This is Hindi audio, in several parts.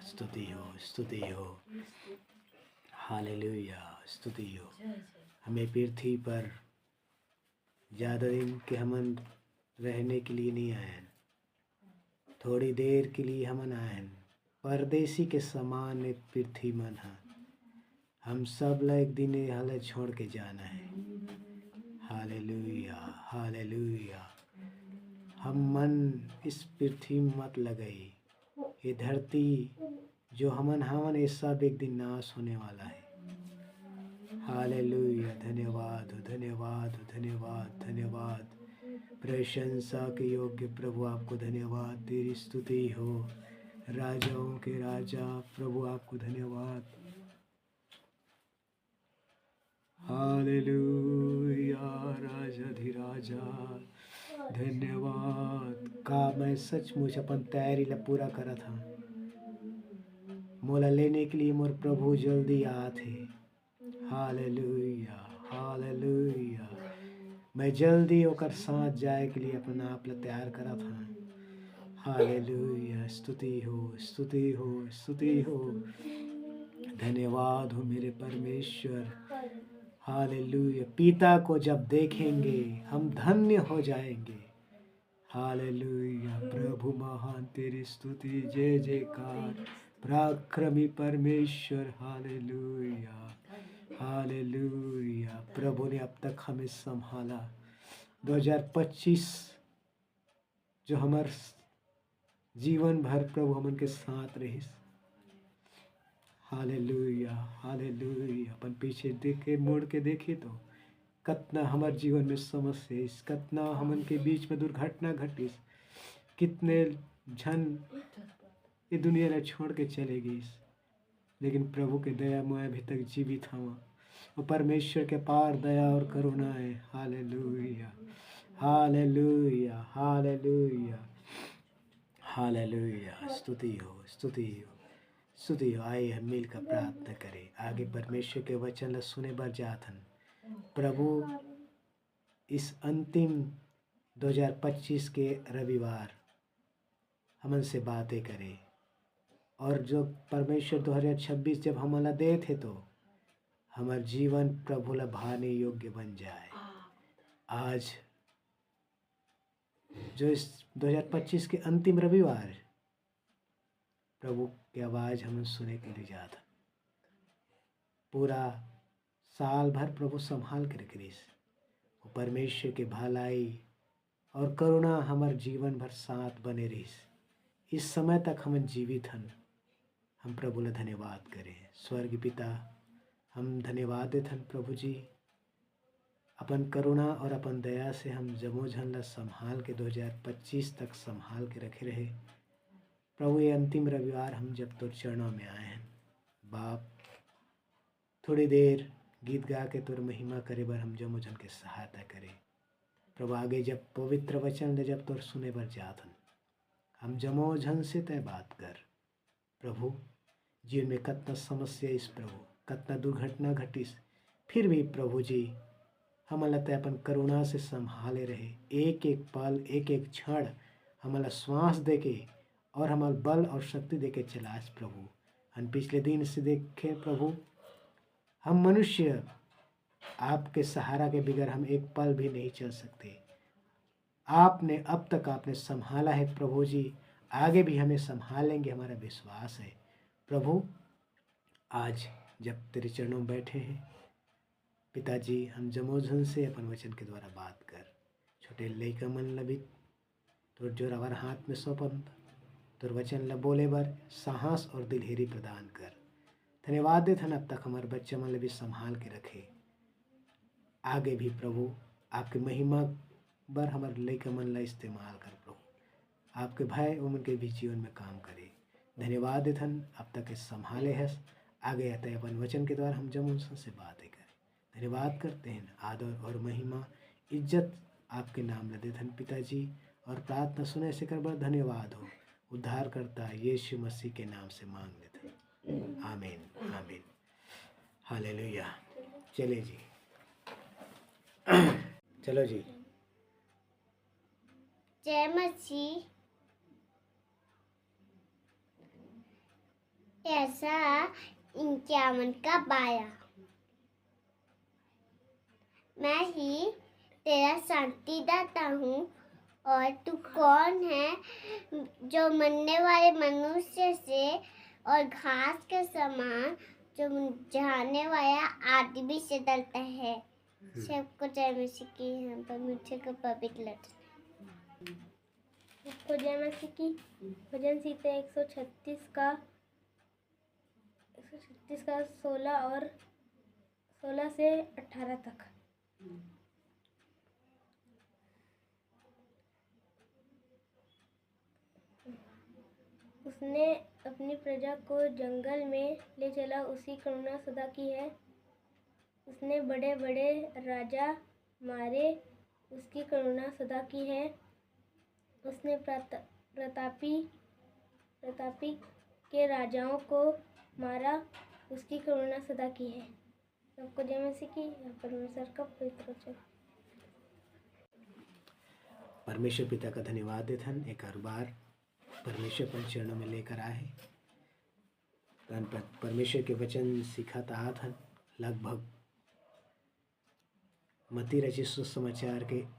स्तुति हो, स्तुति हो। हालेलुया, स्तुति हो। हमें पृथ्वी पर ज़्यादा दिन के हमन रहने के लिए नहीं आए हैं, थोड़ी देर के लिए हमन आए हैं। परदेसी के समान एक पृथ्वी मन है, हम सब ला एक दिन ये हालत छोड़ के जाना है। Hallelujah, hallelujah. हम मन इस पृथ्वी में मत लगई, ये धरती जो हमन ये सब एक दिन नाश होने वाला है। हालेलुया, धन्यवाद धन्यवाद धन्यवाद धन्यवाद। प्रशंसा के योग्य प्रभु आपको धन्यवाद, तेरी स्तुति हो। राजाओं के राजा प्रभु आपको धन्यवाद। हालेलुया, राजाधिराजा धन्यवाद। का मैं सचमुच अपन तैयारी ला पूरा करा था, मोला लेने के लिए मोर प्रभु जल्दी आथे। Hallelujah, hallelujah. मैं जल्दी होकर साथ जाए के लिए अपना आप ला तैयार करा था। हालेलुया, स्तुति हो, स्तुति हो, स्तुति हो। धन्यवाद हो मेरे परमेश्वर। हालेलुया, पिता को जब देखेंगे हम धन्य हो जाएंगे। हालेलुया, प्रभु महान, तेरी स्तुति, जय जयकार, पराक्रमी परमेश्वर। Hallelujah, hallelujah. प्रभु ने अब तक हमें संभाला। 2025 जो हमारे जीवन भर प्रभु हमन के साथ रही। Hallelujah, hallelujah. अपन पीछे देखे, मुड़ के देखे तो कितना हमारे जीवन में समस्या, कितना हमन के बीच में दुर्घटना घटिस, कितने झन ये दुनिया ने छोड़ के चले गई, लेकिन प्रभु के दया में अभी तक जीवित हूँ। वो परमेश्वर के पार दया और करुणा है। Hallelujah, hallelujah, hallelujah, hallelujah. स्तुति हो, स्तुति हो, स्तुति हो। आइए हम मिल कर प्रार्थना करें, आगे परमेश्वर के वचन ला सुने बर जाथन। प्रभु इस अंतिम 2025 के रविवार हमन से बातें करें, और जो परमेश्वर 2026 जब हमला दे थे तो हमार जीवन प्रभु ला भाने योग्य बन जाए। आज जो इस 2025 के अंतिम रविवार प्रभु की आवाज़ हम सुने के लिए जाता, पूरा साल भर प्रभु संभाल के रखिस। वो परमेश्वर के भलाई और करुणा हमार जीवन भर साथ बने रहिस। इस समय तक हम जीवित हन, हम प्रभु ला धन्यवाद करें। स्वर्ग पिता, हम धन्यवाद देथन प्रभु जी, अपन करुणा और अपन दया से हम जमो झन ला संभाल के 2025 तक संभाल के रखे रहे। प्रभु ये अंतिम रविवार हम जब तोर चरणों में आए हैं बाप, थोड़ी देर गीत गा के तोर महिमा करे बर हम जमो झन के सहायता करे। प्रभु आगे जब पवित्र वचन ले जब तोर सुने बर जाथन, हम जमो झन से तय बात कर। प्रभु जीवन में कितना समस्या इस प्रभु, कितना दुर्घटना घटिस, फिर भी प्रभु जी हमला तय अपन करुणा से संभाले रहे। एक एक पल, एक एक क्षण हमला श्वास देके और हमार बल और शक्ति देके चलास प्रभु। हम पिछले दिन से देखे प्रभु, हम मनुष्य आपके सहारा के बगैर हम एक पल भी नहीं चल सकते। आपने अब तक आपने संभाला है प्रभु जी, आगे भी हमें संभालेंगे, हमारा विश्वास है। प्रभु आज जब तेरे चरणों में बैठे हैं पिताजी, हम जमोझन से अपन वचन के द्वारा बात कर। छोटे लइका मन ला भी तोर जोरावर हाथ में सौंपन, तोर वचन ला बोले बर साहस और दिलहेरी प्रदान कर। धन्यवाद देथन अब तक हमारे बच्चे मन ला भी संभाल के रखे। आगे भी प्रभु आपके महिमा बर हमारे लइका मन ला इस्तेमाल कर प्रभु, आपके भय उमन के भी जीवन में काम करे। धन्यवाद देथन अब तक इस संभाले है, आगे आते अपन वचन के द्वारा हम जमुन से बातें करें। धन्यवाद करते हैं, आदर और महिमा इज्जत आपके नाम ले देथन पिताजी, और प्रार्थना सुने से कर बर धन्यवाद हो। उद्धार करता यीशु मसीह के नाम से मांग लेते, आमीन आमीन। हालेलुया। चले जी चलो जी। जय मसीह। ऐसा इनके मन का बाया। मैं ही तेरा शांति दाता हूँ, और तू कौन है जो मरने वाले मनुष्य से और घास के समान जो जाने वाला आदमी से डरता है। सबको जय मसीह की। हम पर मुझे को पवित्र लगता है। जय मसीह की। भजन सीते 136 का 16 से 18 तक। उसने अपनी प्रजा को जंगल में ले चला, उसकी करुणा सदा की है। उसने बड़े बड़े राजा मारे, उसकी करुणा सदा की है। उसने प्रतापी के राजाओं को मारा, उसकी करुणा सदा की है। सबको जय मसीह की। परमेश्वर का पवित्र वचन। परमेश्वर पिता का धन्यवाद देते हैं, एक और बार परमेश्वर पर चरणों में लेकर आए। परमेश्वर के वचन सिखाता आथन लगभग मती रचित सुसमाचार के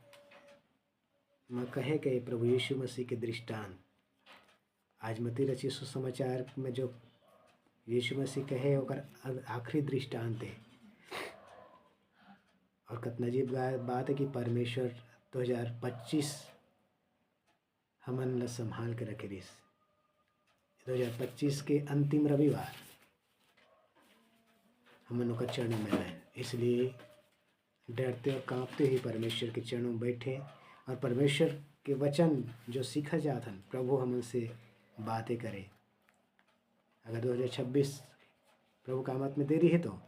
में कहे गए प्रभु यीशु मसीह के दृष्टांत। आज मती रचित सुसमाचार में जो यीशु मसीह कहे ओकर आखिरी दृष्टांत है। और कितना अजीब बात है कि परमेश्वर 2025 हमन ला संभाल के रखे रिस। 2025 के अंतिम रविवार हमन ओकर चरणों में रहें, इसलिए डरते और कांपते ही परमेश्वर के चरणों में बैठे और परमेश्वर के वचन जो सीखा जाता है प्रभु हमन से बातें करे। अगर 2026 प्रभु का आमद में देरी है तो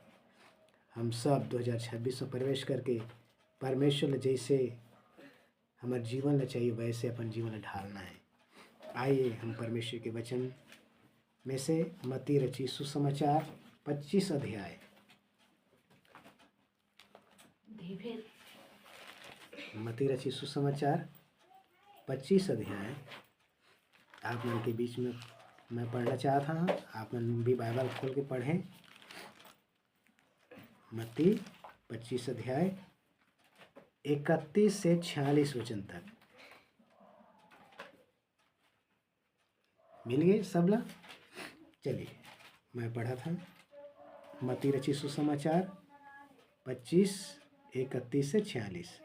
हम सब 2026 में प्रवेश करके परमेश्वर जैसे हमारे जीवन में चाहिए वैसे अपन जीवन में ढालना है। आइए हम परमेश्वर के वचन में से मती रची सुसमाचार 25 अध्याय मती रची सुसमाचार 25 अध्याय आप मन के बीच में मैं पढ़ना चाहता हूँ। आप मन भी बाइबल खोल के पढ़ें। मत्ती 25 अध्याय 31 से 46 वचन तक। मिल गए सब ला? चलिए मैं पढ़ा था मत्ती रची सुसमाचार 25 31 से 46।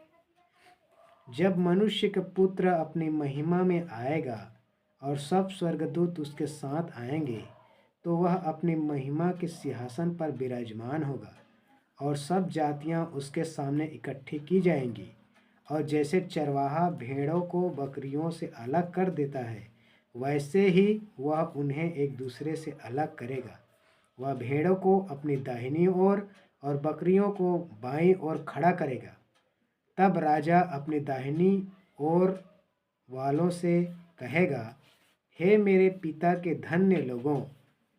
जब मनुष्य का पुत्र अपनी महिमा में आएगा और सब स्वर्गदूत उसके साथ आएंगे, तो वह अपनी महिमा के सिंहासन पर विराजमान होगा और सब जातियां उसके सामने इकट्ठी की जाएंगी। और जैसे चरवाहा भेड़ों को बकरियों से अलग कर देता है, वैसे ही वह उन्हें एक दूसरे से अलग करेगा। वह भेड़ों को अपनी दाहिनी ओर और बकरियों को बाईं ओर खड़ा करेगा। तब राजा अपनी दाहिनी ओर वालों से कहेगा, हे मेरे पिता के धन्य लोगों,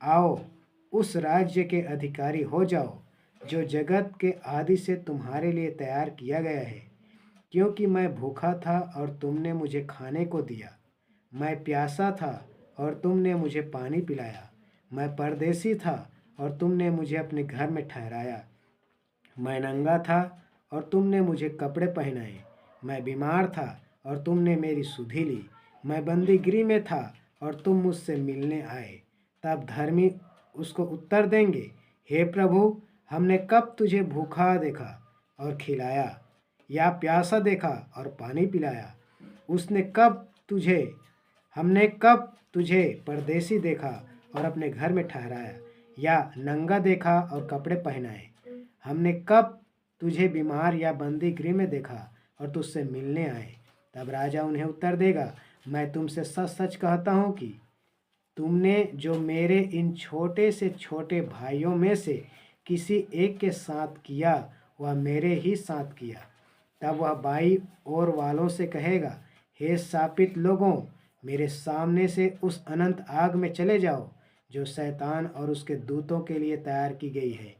आओ उस राज्य के अधिकारी हो जाओ जो जगत के आदि से तुम्हारे लिए तैयार किया गया है। क्योंकि मैं भूखा था और तुमने मुझे खाने को दिया, मैं प्यासा था और तुमने मुझे पानी पिलाया, मैं परदेसी था और तुमने मुझे अपने घर में ठहराया, मैं नंगा था और तुमने मुझे कपड़े पहनाए, मैं बीमार था और तुमने मेरी सुधि ली, मैं बंदीगृह में था और तुम मुझसे मिलने आए। तब धर्मी उसको उत्तर देंगे, हे प्रभु, हमने कब तुझे भूखा देखा और खिलाया, या प्यासा देखा और पानी पिलाया? हमने कब तुझे परदेसी देखा और अपने घर में ठहराया, या नंगा देखा और कपड़े पहनाए? हमने कब तुझे बीमार या बंदी गृह में देखा और तुझसे मिलने आए? तब राजा उन्हें उत्तर देगा, मैं तुमसे सच सच कहता हूँ कि तुमने जो मेरे इन छोटे से छोटे भाइयों में से किसी एक के साथ किया, वह मेरे ही साथ किया। तब वह बाईं ओर वालों से कहेगा, हे शापित लोगों, मेरे सामने से उस अनंत आग में चले जाओ जो शैतान और उसके दूतों के लिए तैयार की गई है।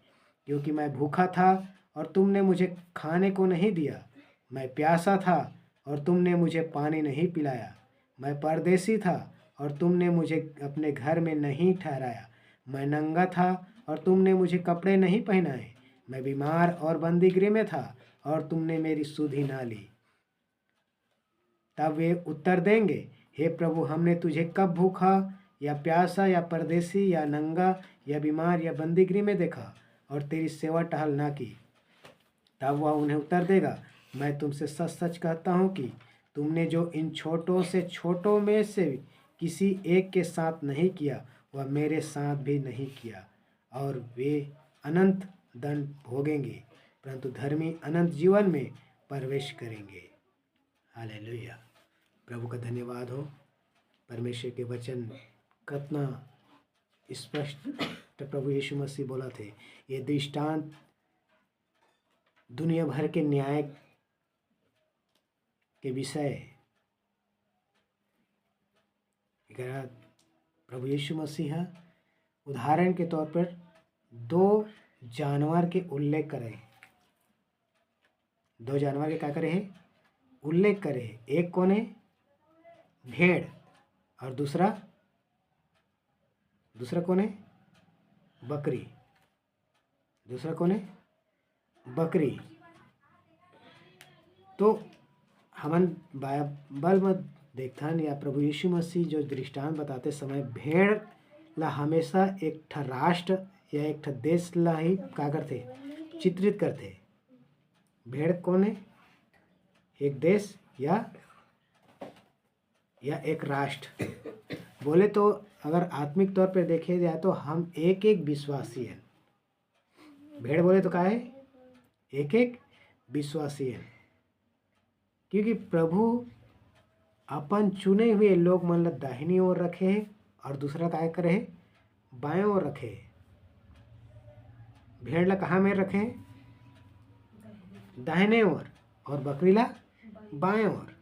क्योंकि मैं भूखा था और तुमने मुझे खाने को नहीं दिया, मैं प्यासा था और तुमने मुझे पानी नहीं पिलाया, मैं परदेसी था और तुमने मुझे अपने घर में नहीं ठहराया, मैं नंगा था और तुमने मुझे कपड़े नहीं पहनाए, मैं बीमार और बंदीगृह में था और तुमने मेरी सुधि ना ली। तब वे उत्तर देंगे, हे प्रभु, हमने तुझे कब भूखा या प्यासा या परदेसी या नंगा या बीमार या बंदीगृह में देखा और तेरी सेवा टहल ना की। तब वह उन्हें उत्तर देगा, मैं तुमसे सच सच कहता हूँ कि तुमने जो इन छोटों से छोटों में से किसी एक के साथ नहीं किया, वह मेरे साथ भी नहीं किया। और वे अनंत दंड भोगेंगे, परंतु धर्मी अनंत जीवन में प्रवेश करेंगे। हालेलुया। प्रभु का धन्यवाद हो। परमेश्वर के वचन कितना स्पष्ट प्रभु यीशु मसीह बोला थे। ये दृष्टांत दुनिया भर के न्याय के विषय प्रभु यीशु मसीह उदाहरण के तौर पर 2 जानवर के उल्लेख करे। 2 जानवर के क्या करे है? उल्लेख करे। एक कौन है? भेड़। और दूसरा कौन है? बकरी। दूसरा कौन है? बकरी। तो हमन बाइबल में देखथन या प्रभु यीशु मसीह जो दृष्टांत बताते समय भेड़ ला हमेशा एक ठा राष्ट्र या एक ठा देश ला ही का करते? चित्रित करते। भेड़ कौन है? एक देश या एक राष्ट्र। बोले तो अगर आत्मिक तौर पर देखे जाए तो हम एक विश्वासी हैं। भेड़ बोले तो क्या है? एक विश्वासी है, क्योंकि प्रभु अपन चुने हुए लोग मन ला दाहिनी ओर रखे है और दूसरा क्या करे है? बाएं ओर रखे है। भेड़ ला कहाँ में रखे है? दाहिने ओर, और बकरी ला बाएं ओर।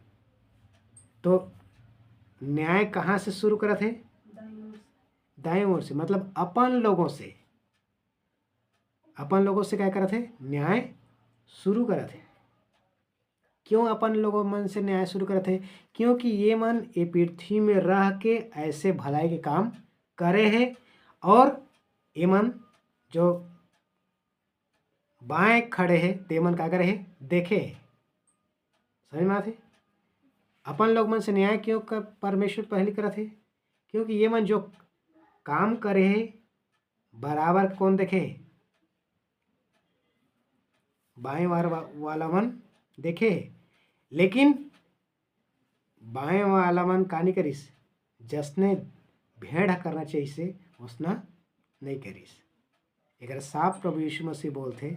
तो न्याय कहाँ से शुरू करत है? दाएं ओर से। मतलब अपन लोगों से क्या करत है? न्याय शुरू करत है। क्यों अपन लोगों मन से न्याय शुरू करत है? क्योंकि ये मन ये पृथ्वी में रह के ऐसे भलाई के काम करे है, और ये मन जो बाएं खड़े है ते मन का करे है? देखे है। समझ में आते? अपन लोग मन से न्याय क्यों कर परमेश्वर पहले करत है? क्योंकि ये मन जो काम करे है बराबर कौन देखे है? बाएं वाला मन देखे है। लेकिन बाएं वाला मन का नहीं करिस, जसने भेड़ करना चाहिए से उसना नहीं करिस। एक साफ प्रभु यीशु मसीह बोलते,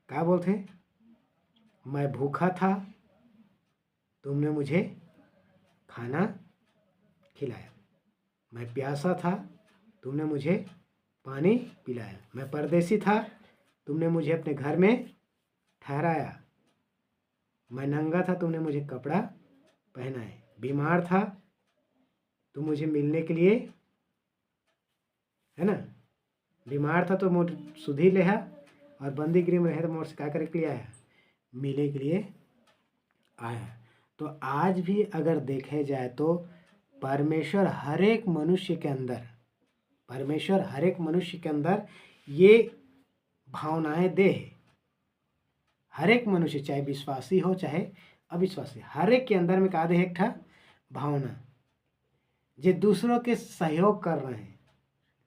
क्या बोलते? मैं भूखा था, तुमने मुझे खाना खिलाया। मैं प्यासा था, तुमने मुझे पानी पिलाया। मैं परदेसी था, तुमने मुझे अपने घर में ठहराया। मैं नंगा था, तुमने मुझे कपड़ा पहनाए। बीमार था, तुम मुझे मिलने के लिए, है ना, बीमार था तो मोर सुधी ले है, और बंदी गृह में रहे तो मोर से क्या करे के लिए आया? मिले के लिए आया। तो आज भी अगर देखे जाए तो परमेश्वर हर एक मनुष्य के अंदर ये भावनाएं दे है। हर एक मनुष्य, चाहे विश्वासी हो चाहे अविश्वासी, हर एक के अंदर में का दे है? एक ठा भावना जो दूसरों के सहयोग कर रहे हैं,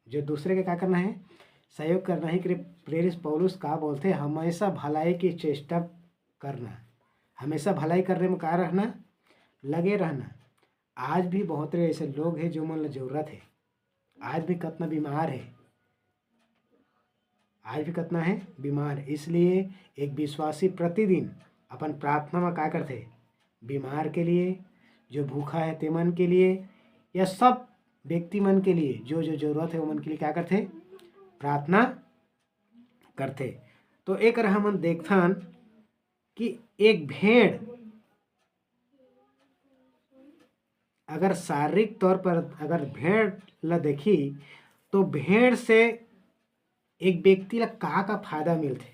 जो दूसरे के क्या करना है? सहयोग करना ही। प्रेरित पौलुस का बोलते, हमेशा भलाई की चेष्टा करना, हमेशा भलाई करने में क्या रहना? लगे रहना। आज भी बहुत ऐसे लोग हैं जो मन जरूरत है, आज भी कितना बीमार है, बीमार। इसलिए एक विश्वासी प्रतिदिन अपन प्रार्थना में क्या करते? बीमार के लिए, जो भूखा है ते मन के लिए, या सब व्यक्ति मन के लिए जो जरूरत है वो मन के लिए क्या करते? प्रार्थना करते। तो एक हमन देखथन कि एक भेड़ अगर शारीरिक तौर पर अगर भेड़ ला देखी तो भेड़ से एक व्यक्ति ला का फायदा मिलते?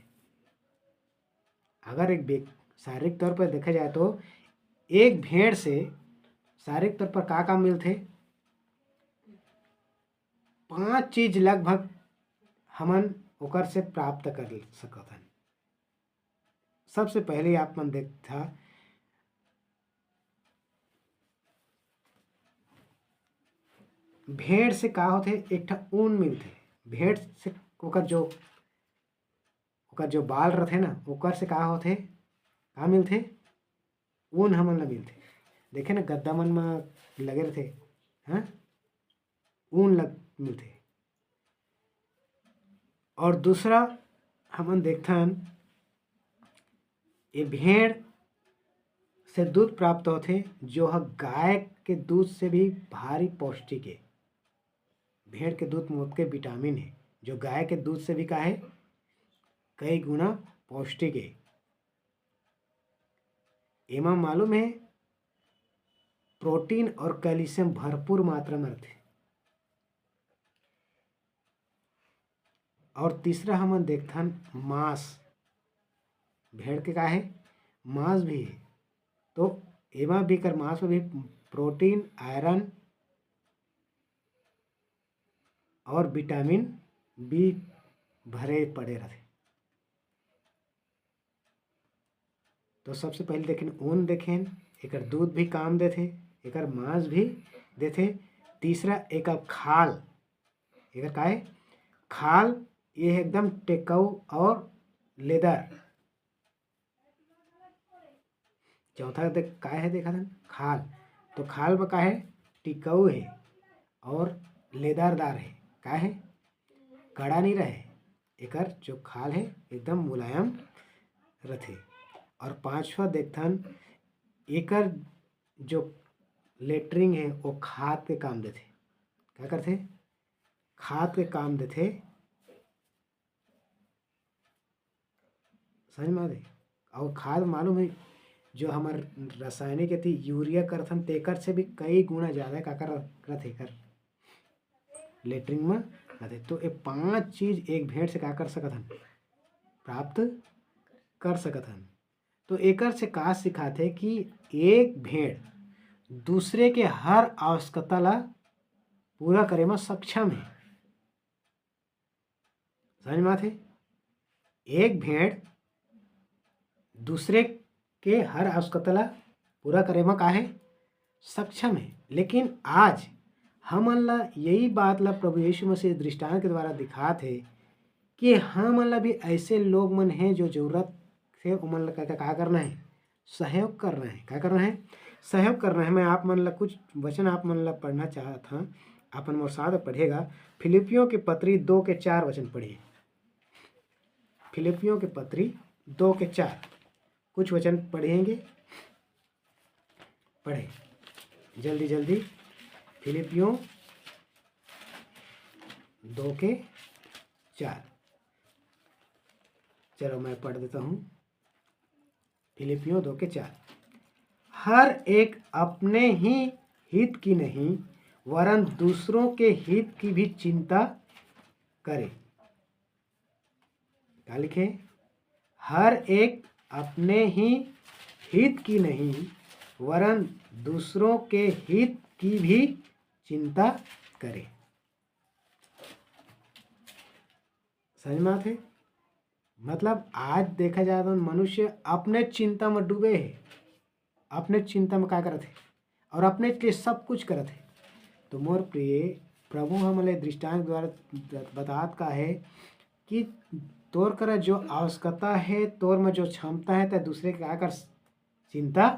अगर एक शारीरिक तौर पर देखा जाए तो एक भेड़ से शारीरिक तौर पर का मिलते? 5 चीज लगभग हमन ओकर से प्राप्त कर सकत हन। सबसे पहले आप मन देखता भेड़ से का होथे, एक ठा ऊन मिलथे। भेड़ से ओकर जो बाल रथे ना, ओकर से का होथे, का मिलथे, ऊन हमन ला मिलथे। देखे ना गद्दा मन म लगे रथे, हाँ, ऊन लग मिलथे। और दूसरा हमन देखथन ये भेड़ से दूध प्राप्त होथे, जो ह गाय के दूध से भी भारी पौष्टिक है। भेड़ के दूध में के विटामिन है, जो गाय के दूध से भी का है, कई गुना पौष्टिक है। एमा मालूम है प्रोटीन और कैल्शियम भरपूर मात्रा में रहते। और तीसरा हमन देखथन मांस, भेड़ के का है, मांस भी है। तो एमा भी कर मांस में भी प्रोटीन, आयरन और विटामिन बी भरे पड़े रहते। तो सबसे पहले देखें ऊन, देखें एकर दूध भी काम देथे, एकर मांस भी देथे। तीसरा एक खाल, एकर का है, खाल, ये एकदम टिकाऊ और लेदर। चौथा देख का है, देखा था खाल, तो खाल में का है, टिकाऊ है और लेदारदार है, का है, कड़ा नहीं रहे। एकर जो खाल है एकदम मुलायम रथे। और पांचवा देखथन एकर जो लेटरिंग है वो खाद के काम देथे। क्या करथे, खाद के काम देथे, समझ में आथे। और खाद मालूम है जो हमार रासायनिक यदि यूरिया करथन तेकर से भी कई गुना ज़्यादा का रथे कर लेटरिंग में रथे। तो ये 5 चीज एक भेड़ से का कर सकत हन, प्राप्त कर सकत हन। तो एकर से का सिखाथे कि एक भेड़ दूसरे के हर आवश्यकता ला पूरा करे में सक्षम है। समझ में आथे, एक भेड़ दूसरे के हर आवश्यकता ला पूरा करे में का है, सक्षम है। लेकिन आज हमन ला यही बात ला प्रभु यीशु मसीह दृष्टांत के द्वारा दिखात है कि हमन ला भी ऐसे लोग मन हैं जो जरूरत से उमन ला का करना है, सहयोग करना है। क्या करना है, सहयोग करना है। मैं आप मन ला कुछ वचन आप मन ला पढ़ना चाहत हूँ, अपन मोर साथ पढ़ेगा। फिलिपियों की पत्री 2 के 4 वचन पढ़िए। फिलिपियों की पत्री 2 के 4 कुछ वचन पढ़ेंगे, पढ़े जल्दी जल्दी। फिलिपियों 2 के 4, चलो मैं पढ़ देता हूँ। फिलिपियों 2 के 4, हर एक अपने ही हित की नहीं वरन दूसरों के हित की भी चिंता करे। क्या लिखे, हर एक अपने ही हित की नहीं वरन दूसरों के हित की भी चिंता करे। समझ में आथे, मतलब आज देखा जाए तो मनुष्य अपने चिंता में डूबे है, अपने चिंता में क्या करत है और अपने के सब कुछ करत है। तो मोर प्रिय प्रभु हमले दृष्टांत द्वारा बतात का है कि तोर कर जो आवश्यकता है, तोर में जो क्षमता है, तो दूसरे के क्या कर चिंता,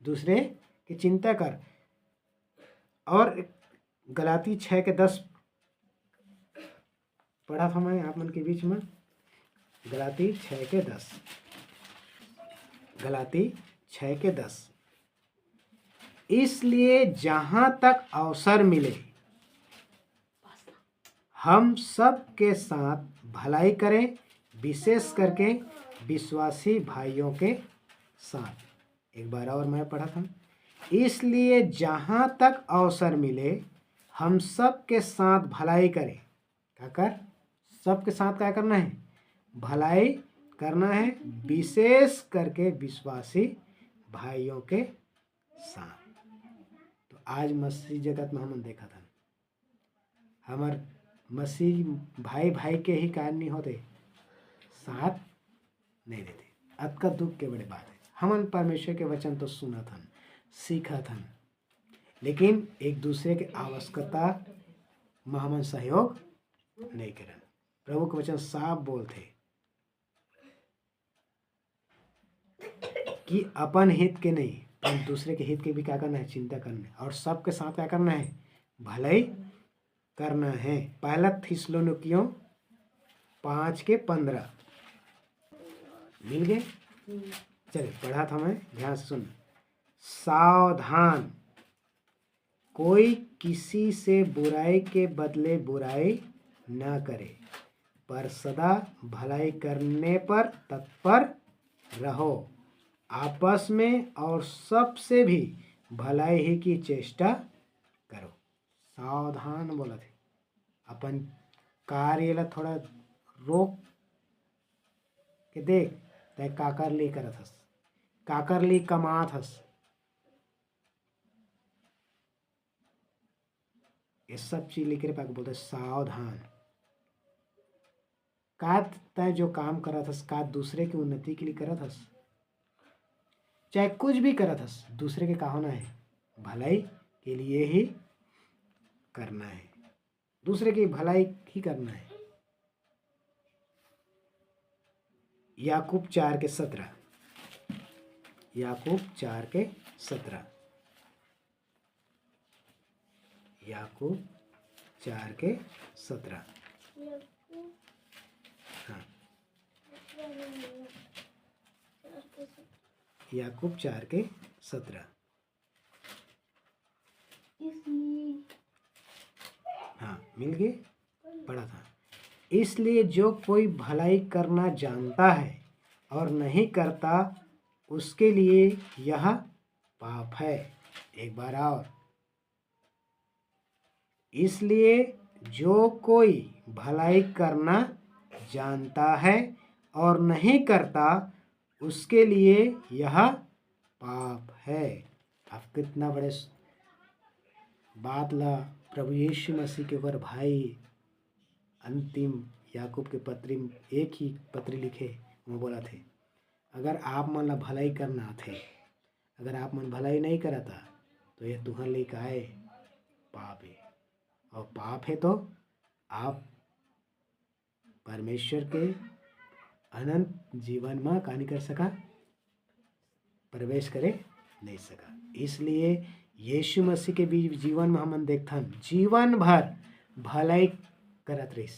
दूसरे की चिंता कर। और गलाती 6 के 10 पढ़ा था मैं आप मन के बीच में। गलाती 6 के 10, गलाती 6 के 10, इसलिए जहां तक अवसर मिले हम सब के साथ भलाई करें, विशेष करके विश्वासी भाइयों के साथ। एक बार और मैं पढ़ा था, इसलिए जहां तक अवसर मिले हम सब के साथ भलाई करें। क्या कर, सबके साथ क्या करना है, भलाई करना है, विशेष करके विश्वासी भाइयों के साथ। तो आज मसीह जगत में हमने देखा था हमार मसीह भाई भाई के ही कारण नहीं होते, साथ नहीं देते। अतका दुख के बड़े बात है। हमन परमेश्वर के वचन तो सुनत हन, सीखत हन, लेकिन एक दूसरे के आवश्यकता में हमन सहयोग नहीं करन। प्रभु के वचन साफ बोलते कि अपन हित के नहीं पर दूसरे के हित के भी क्या करना है, चिंता करना है, और सबके साथ क्या करना है, भलाई करना है। पहला थिस्सलुनीकियों 5:15 मिल गए। चलिए पढ़ा था मैं, ध्यान से सुन। सावधान, कोई किसी से बुराई के बदले बुराई न करे, पर सदा भलाई करने पर तत्पर रहो, आपस में और सबसे भी भलाई ही की चेष्टा करो। सावधान बोला थे, अपन कार्य ला थोड़ा रोक के देख, तय काकर ली करत हस, काकर ली कमात हस। ये सब चीज लिख रहे बोलते सावधान। का तय जो काम करत हस, का दूसरे की उन्नति के लिए करत हस, चाहे कुछ भी करत हस, दूसरे के का होना है, भलाई के लिए ही करना है, दूसरे की भलाई ही करना है। याकूब 4:17, याकूब 4:17, याकूब 4:17। हाँ, याकूब 4:17। हाँ मिल गए, पढ़ा था। इसलिए जो कोई भलाई करना जानता है और नहीं करता, उसके लिए यह पाप है। एक बार और, इसलिए जो कोई भलाई करना जानता है और नहीं करता, उसके लिए यह पाप है। अब कितना बड़े बात ला प्रभु यीशु मसीह के ऊपर भाई अंतिम याकूब के पत्री में एक ही पत्री लिखे, वो बोला थे, अगर आप मन ला भलाई करना थे, अगर आप मन भलाई नहीं करता, तो यह तुहर लिए का है, पाप है। और पाप है तो आप परमेश्वर के अनंत जीवन में का नहीं कर सका, प्रवेश करे नहीं सका। इसलिए यीशु मसीह के भी जीवन में हम देखथन, जीवन भर भलाई करत रहिस,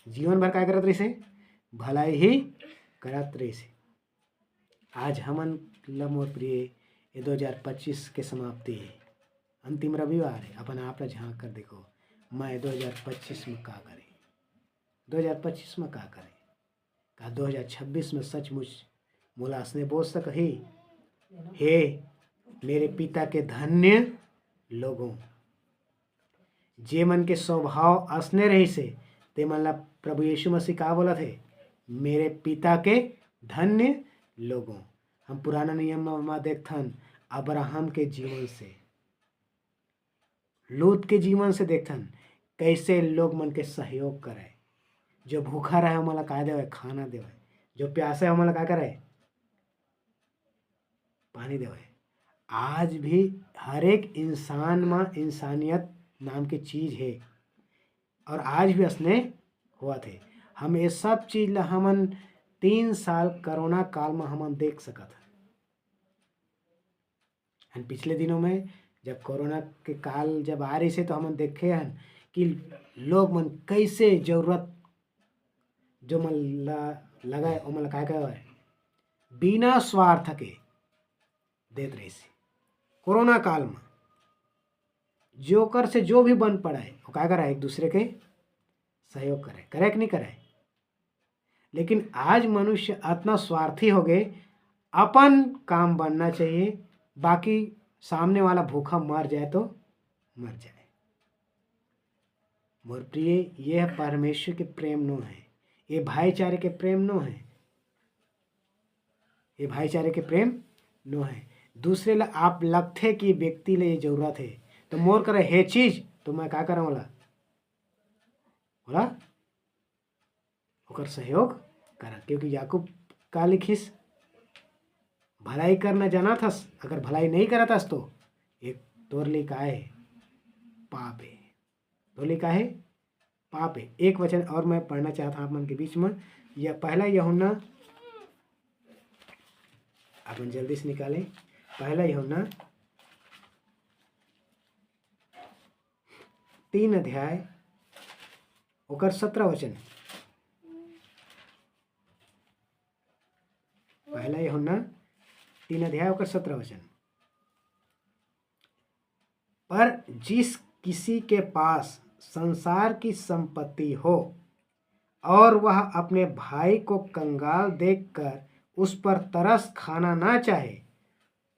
जीवन भर क्या करत रहिस, भलाई ही करत रहिस। आज हमन ला मोर प्रिय, ये 2025 के समाप्ति है, अंतिम रविवार है। अपन आप ला झाँक कर देखो, मैं 2025 में का करे, 2025 में का करे, का 2026 में सचमुच मुलास ने बोल सक ही, हे मेरे पिता के धन्य लोगों, जे मन के स्वभाव असने रही से, ते मन ला प्रभु यीशु मसीह का बोला थे, मेरे पिता के धन्य लोगों। हम पुराना नियम में देखथन अब्राहम के जीवन से, लूत के जीवन से देखथन कैसे लोग मन के सहयोग करे, जो भूखा रहे हमला का देवे, खाना देवे, जो प्यासे हमला का करे, पानी देवे। आज भी हर एक इंसान में इंसानियत नाम की चीज है, और आज भी असने हुआ थे। हम ये सब चीज ला हमन 3 साल कोरोना काल में हमन देख सकत हन। पिछले दिनों में जब कोरोना के काल जब आ रही से, तो हमन देखे हन कि लोग मन कैसे जरूरत जो मन लगाए ओ मन का बिना स्वार्थ के देत रही से। कोरोना काल में जोकर से जो भी बन पड़ा है वो क्या करे, एक दूसरे के सहयोग करे, करे कि नहीं करे। लेकिन आज मनुष्य इतना स्वार्थी हो गए, अपन काम बनना चाहिए, बाकी सामने वाला भूखा मर जाए तो मर जाए। मोर प्रिय, यह परमेश्वर के प्रेम नो है, ये भाईचारे के प्रेम नो है, ये भाईचारे के प्रेम नो है। दूसरे ला आप लगथे कि व्यक्ति ले ये जरूरत है, तो मोर करे हे चीज तो मैं का करा वाला बोला ओकर सहयोग करा, क्योंकि याकूब का लिखिस भलाई करना जाना थस, अगर भलाई नहीं करा थस तो एक तोर लिए का है पाप है, तोर लिए का है पाप है। एक वचन और मैं पढ़ना चाहता हूँ आप मन के बीच में, यह पहला यूहन्ना, अपन जल्दी से निकालें, पहला यूहन्ना 3 अध्याय ओकर 17 वचन। पहला यूहन्ना 3 अध्याय ओकर 17 वचन। पर जिस किसी के पास संसार की संपत्ति हो और वह अपने भाई को कंगाल देखकर उस पर तरस खाना ना चाहे,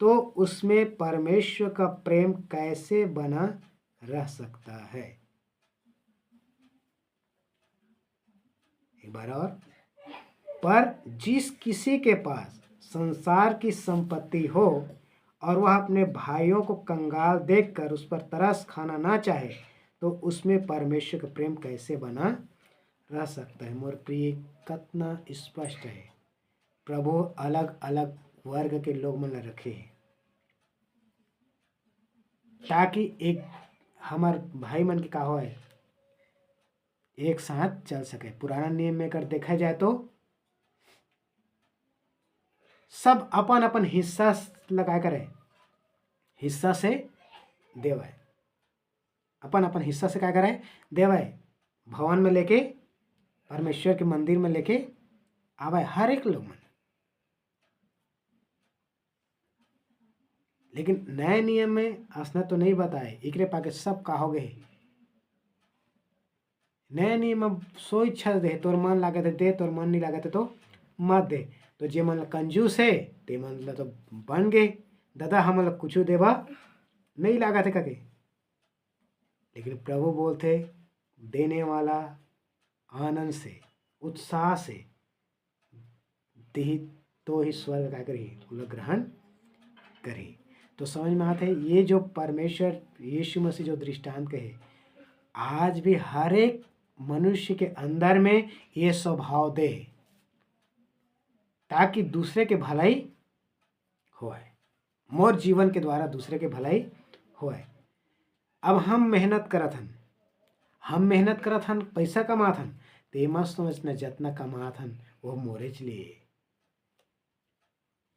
तो उसमें परमेश्वर का प्रेम कैसे बना रह सकता है। एक बार और, पर जिस किसी के पास संसार की संपत्ति हो और वह अपने भाइयों को कंगाल देखकर उस पर तरस खाना ना चाहे, तो उसमें परमेश्वर का प्रेम कैसे बना रह सकता है। मोर प्रिय, कितना स्पष्ट है। प्रभु अलग अलग वर्ग के लोग मन रखे हैं ताकि एक हमार भाई मन के का हो है एक साथ चल सके। पुराना नियम में अगर देखा जाए तो सब अपन अपन हिस्सा लगा करे, हिस्सा से देवाय, अपन अपन हिस्सा से क्या करे देवाय, भवन में लेके परमेश्वर के मंदिर में लेके आवे हर एक लोग मन। लेकिन नए नियम में असना तो नहीं बताए, एकरे पाके सब का हो गए। नए नियम में सो इच्छा दे, तोर मन लागे दे, तोर मन नहीं लागे तो मत दे। तो जे मन कंजूस है ते मन तो बन गए दादा हम कुछ देवा नहीं लागा थे कके। लेकिन प्रभु बोलते देने वाला आनंद से उत्साह से देही तो ही स्वर्ग का करी ग्रहण करी। तो समझ में आते है ये जो परमेश्वर यीशु मसीह जो दृष्टांत कहे, आज भी हर एक मनुष्य के अंदर में ये स्वभाव दे ताकि दूसरे के भलाई होए, मोर जीवन के द्वारा दूसरे के भलाई होए। अब हम मेहनत करत हन पैसा कमात हन, ते मत समझना जितना कमात हन वो मोरेच लिए,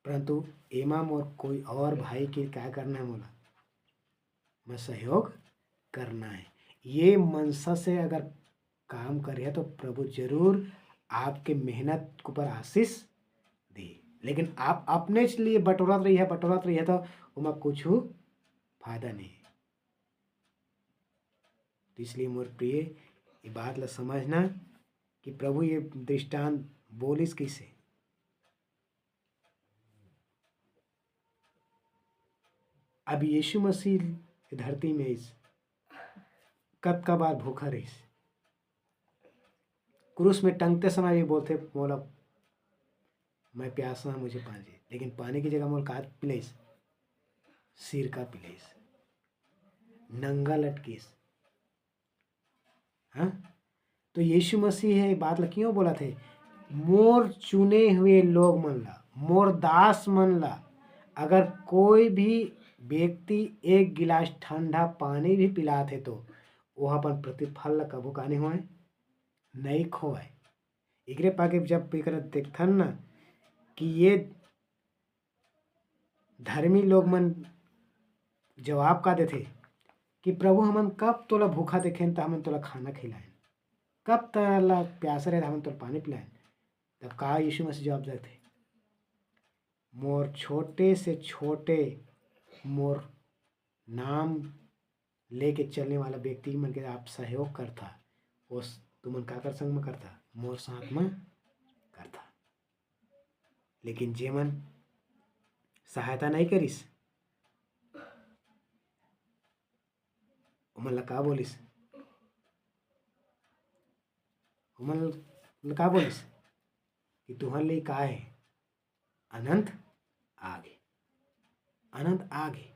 परंतु एमा मोर कोई और भाई के क्या करना है, मोला मैं सहयोग करना है। ये मनसा से अगर काम करे तो प्रभु जरूर आपके मेहनत के ऊपर आशीष दे। लेकिन आप अपने लिए बटोरत रही है तो उमा कुछ फायदा नहीं। तो इसलिए मोर प्रिय ये बात ला समझना कि प्रभु ये दृष्टांत बोलिस कैसे। अब यीशु मसीह धरती में इस कब का बार भूखा रहीस, क्रूस में टंगते समय भी बोलते मोला मैं प्यासा मुझे पानी चाहिए, लेकिन पानी की जगह मोल का पिलाइस, सिर का पिलाइस, नंगा लटकीस। हाँ, तो यीशु मसीह है बात ला क्यों बोला थे, मोर चुने हुए लोग मन ला, मोर दास मन ला अगर कोई भी व्यक्ति एक गिलास ठंडा पानी भी पिलाते तो वह अपन प्रतिफल ला कबू का नहीं खोए। एकरे पाके जब एक देखथन ना कि ये धर्मी लोग मन जवाब का देते कि प्रभु हमन कब तोला भूखा देखें तो हमन तोला खाना खिलाएं, कब तोला प्यासा रहे हमन तोला पानी पिलाएं। तब का यीशु मसीह जवाब देते, मोर छोटे से छोटे मोर नाम लेके चलने वाला व्यक्ति मन के आप सहयोग करता, उस तुमन काकर संग में करता, मोर साथ में करता। लेकिन जे मन सहायता नहीं करिस उमन ला का बोलिस, उमन ला का बोलिस कि तुहर लिए का है अनंत आगे, अनंत आगे।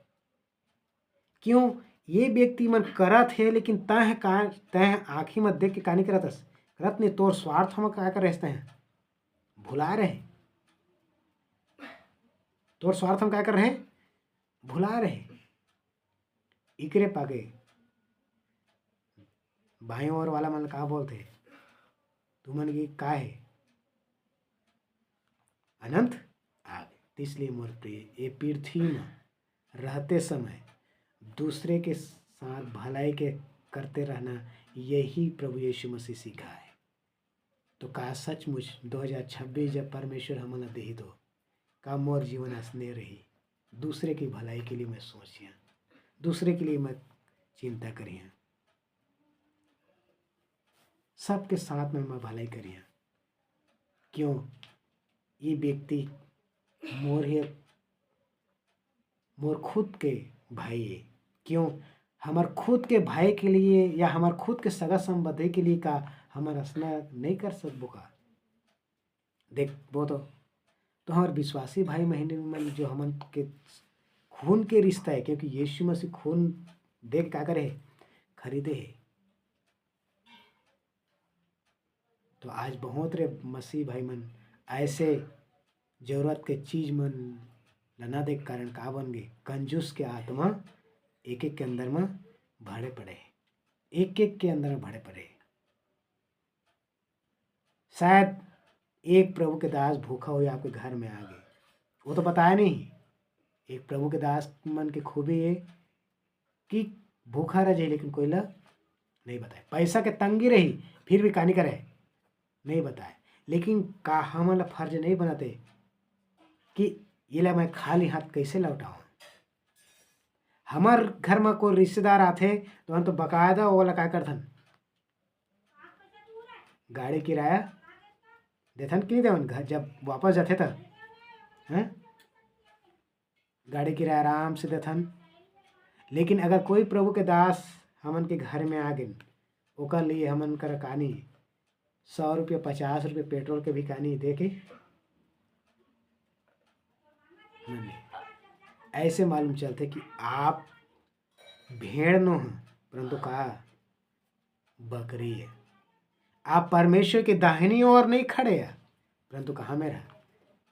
क्यों? ये व्यक्ति मन करत है, लेकिन तह आँखी में देख के का नहीं करतस, करत नहीं, तोर स्वार्थ हम क्या कर रहे हैं, भुला रहे, तोर स्वार्थ हम क्या कर रहे, भुला रहे। इकरे पागे भाई और वाला मन का बोलते, तुमन की का है, अनंत आगे। इसलिए मोर प्रिय, ये पृथ्वी में रहते समय दूसरे के साथ भलाई के करते रहना, यही प्रभु यीशु मसीह सिखा है। तो का सचमुच 2026 जब परमेश्वर हमें दे दो, का मोर जीवन असने रही, दूसरे की भलाई के लिए मैं सोचिया, दूसरे के लिए मैं चिंता करिया, सबके साथ में मैं भलाई करिया। क्यों? ये व्यक्ति मोर खुद के भाई है। क्यों? हमार खुद के भाई के लिए या हमार खुद के सगा संबंधी के लिए का हमार असना नहीं कर सकबो का? देख वो तो हमारे विश्वासी भाई महीने में जो हमन के खून के रिश्ता है, क्योंकि यीशु मसीह खून देख क्या करे, खरीदे है। तो आज बहुत रे मसीह भाई मन ऐसे जरूरत के चीज मन लना देख कारण का बन गए, कंजूस के आत्मा एक एक के अंदर में भरे पड़े, एक एक के अंदर में भरे पड़े। शायद एक प्रभु के दास भूखा हुए आपके घर में आ गए, वो तो बताया नहीं। एक प्रभु के दास मन की खूबी है कि भूखा रह जाए, लेकिन कोई ला नहीं बताए, पैसा के तंगी रही फिर भी कहानी करे नहीं बताए। लेकिन का हमन फर्ज नहीं बनाते कि ये ला मैं खाली हाथ कैसे लौटाऊँ। हमार घर में कोई रिश्तेदार आते तो हम तो बकायदा वो वाला क्या करथन, गाड़ी किराया देथन कि नहीं देवन, घर जब वापस जाते था हैं गाड़ी किराया आराम से देथन। लेकिन अगर कोई प्रभु के दास हमन के घर में आ गए, ओकर लिए हमन कर कहानी 100 रुपये 50 रुपये पेट्रोल के भी कहानी दे के नहीं, ऐसे मालूम चलते कि आप भेड़ नो हैं परंतु का बकरी है। आप परमेश्वर के दाहिनी ओर नहीं खड़े हैं परंतु कहाँ में रहा,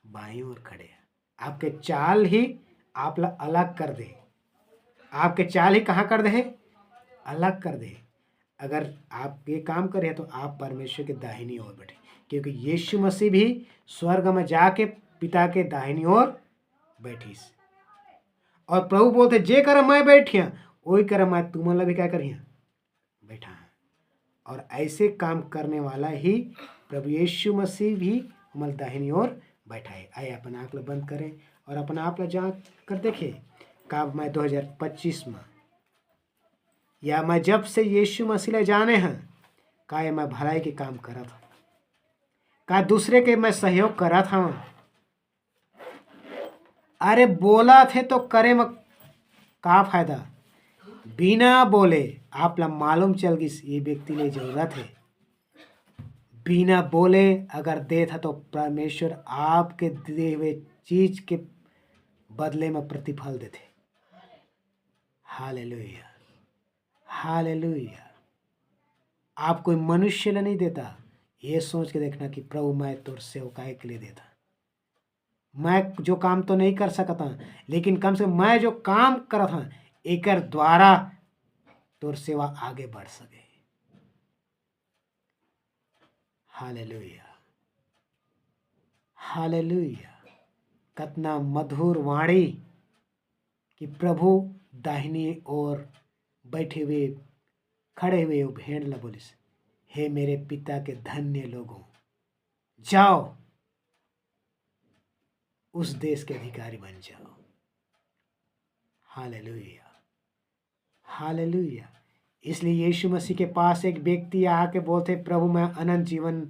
बाई ओर खड़े हैं। आपके चाल ही आप ला अलग कर दे, आपके चाल ही कहाँ कर दे, अलग कर दे। अगर आप ये काम करें तो आप परमेश्वर के दाहिनी ओर बैठे, क्योंकि यीशु मसीह भी स्वर्ग में जाके पिता के दाहिनी ओर बैठीस। और प्रभु बोलते जे कर मैं बैठिया वही कर मैं तुम भी क्या करिया बैठा है। और ऐसे काम करने वाला ही प्रभु यीशु मसीह भी हमारे दाहिनी ओर बैठा है। आइए अपना आँख बंद करें और अपना आप जाँच कर देखें का मैं 2025 में या मैं जब से यीशु मसीह ले जाने हैं का ये मैं भलाई के काम करा था, का दूसरे के मैं सहयोग करा था। अरे बोला थे तो करे में का फायदा, बिना बोले आप ला मालूम चल गई ये व्यक्ति ले जरूरत है, बिना बोले अगर दे था तो परमेश्वर आपके दिए हुए चीज के बदले में प्रतिफल देते। Hallelujah hallelujah. आप कोई मनुष्य ले नहीं देता, ये सोच के देखना कि प्रभु मैं तोर सेवकाई के लिए देता। मैं जो काम तो नहीं कर सकता, लेकिन कम से कम मैं जो काम करत हूँ एक द्वारा तोर सेवा आगे बढ़ सके। Hallelujah hallelujah. कितना मधुर वाणी कि प्रभु दाहिनी ओर बैठे हुए खड़े हुए वो भेड़ ला बोलिस, हे मेरे पिता के धन्य लोगों, जाओ उस देश के अधिकारी बन जाओ। Hallelujah hallelujah. इसलिए यीशु मसीह के पास एक व्यक्ति आके बोलते, प्रभु मैं अनंत जीवन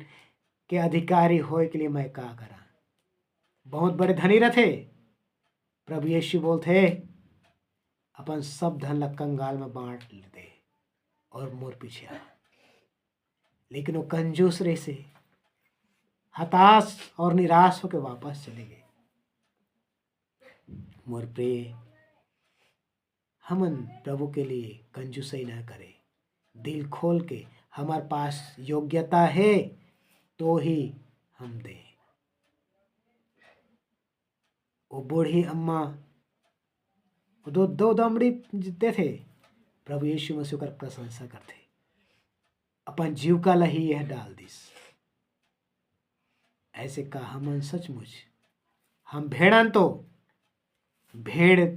के अधिकारी होए के लिए मैं क्या करा। बहुत बड़े धनी रहते, प्रभु यीशु बोलते अपन सब धन ला कंगाल में बांट दे और मोर पीछे आ। लेकिन वो कंजूस रहे से हताश और निराश होकर वापस चले गए। मोर प्रिय, हमन प्रभु के लिए कंजूसई ना करें, दिल खोल के हमारे पास योग्यता है तो ही हम दें। वो बूढ़ी अम्मा दो दो दमड़ी जीते थे, प्रभु यीशु मसीह कर प्रशंसा करते, अपन जीव का लही यह डाल दिस। ऐसे का हमन सचमुच हम भेड़न तो भेड़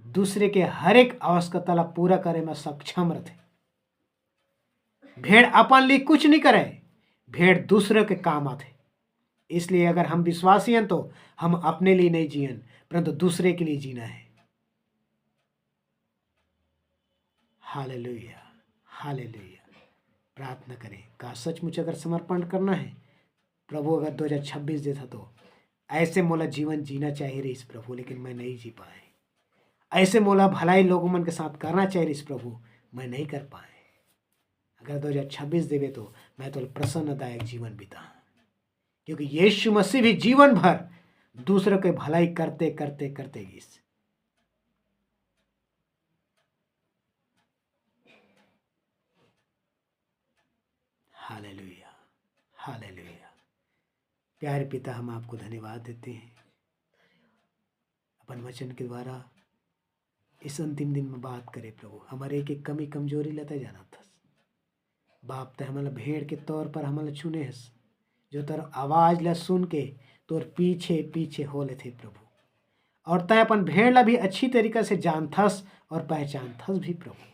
दूसरे के हर एक आवश्यकता ला पूरा करे में सक्षम रहते। भेड़ अपन लिए कुछ नहीं करे, भेड़ दूसरे के काम आते। इसलिए अगर हम विश्वासी हैं तो हम अपने लिए नहीं जियन, परंतु दूसरे के लिए जीना है। Hallelujah, hallelujah. प्रार्थना करें, का सचमुच अगर समर्पण करना है प्रभु, अगर 2026 देता तो ऐसे मोला जीवन जीना चाहिए रही प्रभु, लेकिन मैं नहीं जी पाए। ऐसे मोला भलाई लोगों मन के साथ करना चाहिए रही प्रभु, मैं नहीं कर पाए। अगर 2026 देवे तो मैं तो प्रसन्नदायक जीवन बिता, क्योंकि यीशु मसीह भी जीवन भर दूसरों के भलाई करते करते करते गई। Hallelujah, hallelujah. प्यारे पिता, हम आपको धन्यवाद देते हैं अपन वचन के द्वारा इस अंतिम दिन में बात करे प्रभु। हमारे एक एक कमी कमजोरी लेते जाना था बाप, ते हमारा भेड़ के तौर पर हमारा चुने हस, जो तर आवाज ला सुन के तोर पीछे पीछे हो ले थे प्रभु। और तय अपन भेड़ ला भी अच्छी तरीका से जानथस और पहचानथस भी प्रभु।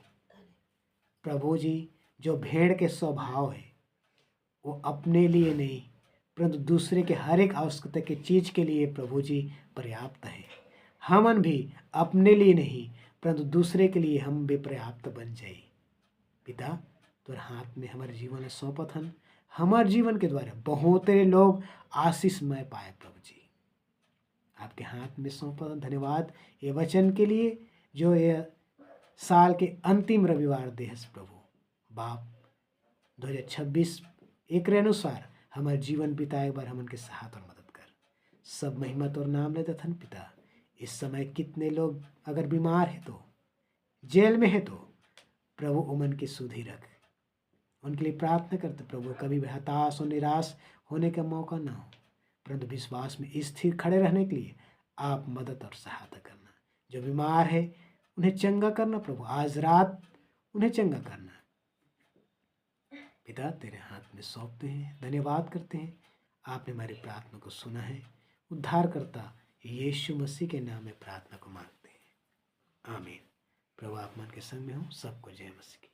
प्रभु जी, जो भेड़ के स्वभाव है वो अपने लिए नहीं परंतु दूसरे के हर एक आवश्यकता के चीज के लिए प्रभु जी पर्याप्त है। हमन भी अपने लिए नहीं परंतु दूसरे के लिए हम भी पर्याप्त बन जाए। पिता, तोर हाथ में हमारे जीवन सौंपत हन, हमारे जीवन के द्वारा बहुत लोग आशीषमय पाए प्रभु जी। आपके हाथ में सौंपत हन। धन्यवाद ये वचन के लिए जो ये साल के अंतिम रविवार देहस प्रभु। बाप 2026 एक अनुसार हमारे जीवन बिताए बार हमन के साथ और मदद कर। सब महिमा तोर नाम लेते थन पिता। इस समय कितने लोग अगर बीमार है तो जेल में है तो प्रभु उमन की सुधि रख, उनके लिए प्रार्थना करते प्रभु। कभी भी हताश और निराश होने का मौका ना हो, परंतु विश्वास में स्थिर खड़े रहने के लिए आप मदद और सहायता करना। जो बीमार है उन्हें चंगा करना प्रभु, आज रात उन्हें चंगा करना। पिता, तेरे हाथ में सौंपते हैं, धन्यवाद करते हैं। आपने हमारी प्रार्थना को सुना है। उद्धारकर्ता यीशु मसीह के नाम में प्रार्थना को मांगते हैं, आमीन। प्रभु आप मन के संग में हो। सबको जय मसीह की।